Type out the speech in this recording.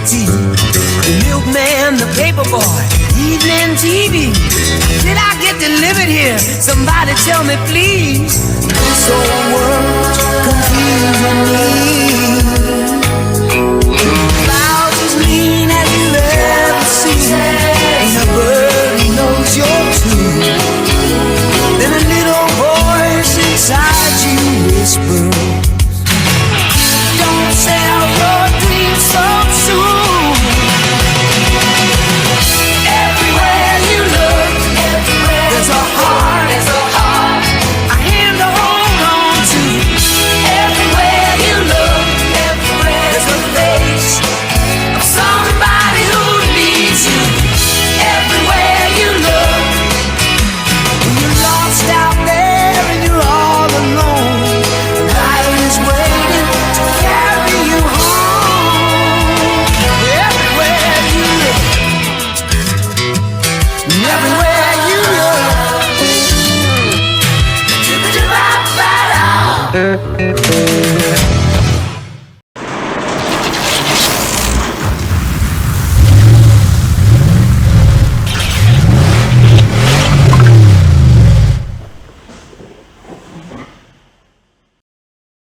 tea. The milkman, the paper boy, evening TV. Did I get delivered here? Somebody tell me please. This whole world's confusing me. Clouds as mean as you've ever seen. Ain't a bird who knows you're true. Then a little voice inside you whispers, don't sell your dreams so soon. Everywhere you look, there's a heart, a hand to hold on to. Everywhere you look, there's a face of somebody who needs you. Everywhere you look, when you're lost out there and you're all alone, life is waiting to carry you home. Everywhere you look, everywhere you look.